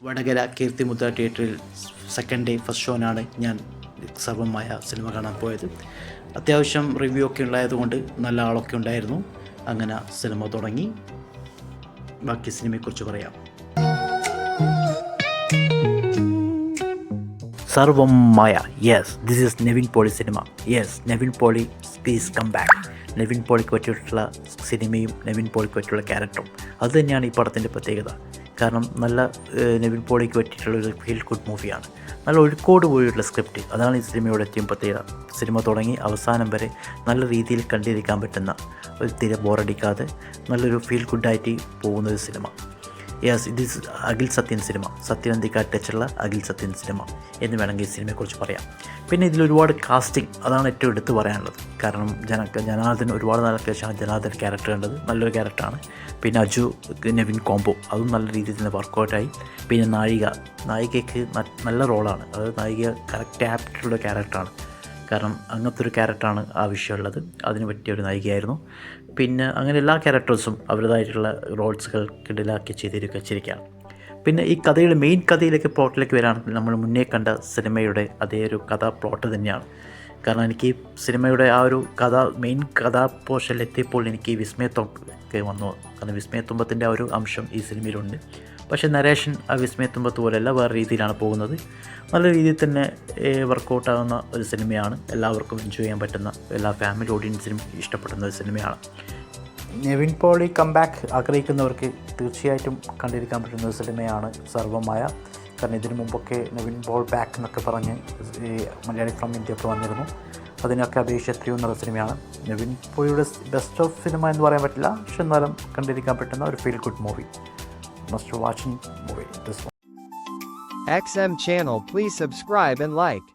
വടകര കീർത്തിമുദ്ര തിയേറ്ററിൽ second day first ഷോനാണ് ഞാൻ സർവമായ cinema കാണാൻ പോയത്. അത്യാവശ്യം റിവ്യൂ ഒക്കെ ഉണ്ടായതുകൊണ്ട് നല്ല ആളൊക്കെ ഉണ്ടായിരുന്നു. അങ്ങനെ സിനിമ തുടങ്ങി. ബാക്കി സിനിമയെക്കുറിച്ച് പറയാം. സർവമായ, yes, this is Nivin Pauly cinema. Yes, Nivin Pauly please come back. Nivin പോളിക്ക് പറ്റിയിട്ടുള്ള സിനിമയും നെവിൻ പോളിക്ക് പറ്റിയുള്ള ക്യാരക്ടറും അത് തന്നെയാണ് ഈ പടത്തിൻ്റെ പ്രത്യേകത. കാരണം നല്ല നെവിൻ പോളിക്ക് പറ്റിയിട്ടുള്ളൊരു ഫീൽ ഗുഡ് മൂവിയാണ്. നല്ല ഒഴുക്കോട് പോയിട്ടുള്ള സ്ക്രിപ്റ്റ്, അതാണ് ഈ സിനിമയുടെ ഏറ്റവും പ്രത്യേകത. സിനിമ തുടങ്ങി അവസാനം വരെ നല്ല രീതിയിൽ കണ്ടിരിക്കാൻ പറ്റുന്ന, ഒരു തീരെ ബോറടിക്കാതെ നല്ലൊരു ഫീൽ ഗുഡായിട്ട് പോകുന്നൊരു സിനിമ. യെസ്, ഇത് അഖിൽ സത്യൻ സിനിമ, സത്യനന്ദിക്ക ടച്ചുള്ള അഖിൽ സത്യൻ സിനിമ എന്ന് വേണമെങ്കിൽ ഈ സിനിമയെക്കുറിച്ച് പറയാം. പിന്നെ ഇതിലൊരുപാട് കാസ്റ്റിംഗ്, അതാണ് ഏറ്റവും എടുത്തു പറയാനുള്ളത്. കാരണം ജനാർദ്ദൻ ഒരുപാട് നല്ല കേസാണ് ജനാർദ്ദൻ ക്യാരക്ടർ കണ്ടത്, നല്ലൊരു ക്യാരക്ടറാണ്. പിന്നെ അജു നെവിൻ കോംബോ അതും നല്ല രീതിയിൽ തന്നെ വർക്കൗട്ടായി. പിന്നെ നായികയ്ക്ക് നല്ല റോളാണ്, അതായത് നായിക കറക്റ്റ് ആപ്റ്റുള്ള ക്യാരക്ടറാണ്. കാരണം അങ്ങനത്തെ ഒരു ക്യാരക്ടറാണ് ആവശ്യമുള്ളത്, അതിന് പറ്റിയ ഒരു നായികയായിരുന്നു. പിന്നെ അങ്ങനെ എല്ലാ ക്യാരക്ടേഴ്സും അവരുടേതായിട്ടുള്ള റോൾസുകൾ കിടലാക്കി ചെയ്തിരിക്കുകയാണ്. പിന്നെ ഈ കഥയുടെ മെയിൻ കഥയിലേക്ക് പ്ലോട്ടിലേക്ക് വരാണെങ്കിൽ നമ്മൾ മുന്നേ കണ്ട സിനിമയുടെ അതേ ഒരു കഥാ പ്ലോട്ട് തന്നെയാണ്. കാരണം എനിക്ക് ഈ സിനിമയുടെ ആ ഒരു മെയിൻ കഥാ പോർഷനിൽ എത്തിയപ്പോൾ എനിക്ക് ഈ വിസ്മയത്വമൊക്കെ വന്നു. കാരണം വിസ്മയത്തുമ്പത്തിൻ്റെ ആ ഒരു അംശം ഈ സിനിമയിലുണ്ട്. പക്ഷേ നരേഷൻ ആ വിസ്മയത്തുമ്പത്ത് പോലെയല്ല, വേറെ രീതിയിലാണ് പോകുന്നത്. നല്ല രീതിയിൽ തന്നെ വർക്കൗട്ടാകുന്ന ഒരു സിനിമയാണ്. എല്ലാവർക്കും എൻജോയ് ചെയ്യാൻ പറ്റുന്ന, എല്ലാ ഫാമിലി ഓഡിയൻസിനും ഇഷ്ടപ്പെടുന്ന ഒരു സിനിമയാണ്. നെവിൻ പോളി കംബാക്ക് ആഗ്രഹിക്കുന്നവർക്ക് തീർച്ചയായിട്ടും കണ്ടിരിക്കാൻ പറ്റുന്ന ഒരു സിനിമയാണ് സർവമായ. കാരണം ഇതിനു മുമ്പൊക്കെ നെവിൻ പോൾ ബാക്ക് എന്നൊക്കെ പറഞ്ഞ് ഈ മലയാളി ഫ്രം ഇന്ത്യ ഒക്കെ വന്നിരുന്നു. അതിനൊക്കെ അപേക്ഷിച്ച് എത്രയോ നല്ല സിനിമയാണ്. നെവിൻ പോളിയുടെ ബെസ്റ്റ് ഓഫ് സിനിമ എന്ന് പറയാൻ പറ്റില്ല, പക്ഷെ എന്നാലും കണ്ടിരിക്കാൻ പറ്റുന്ന ഒരു feel good movie. Must watch movie this one. XM channel, please subscribe and like.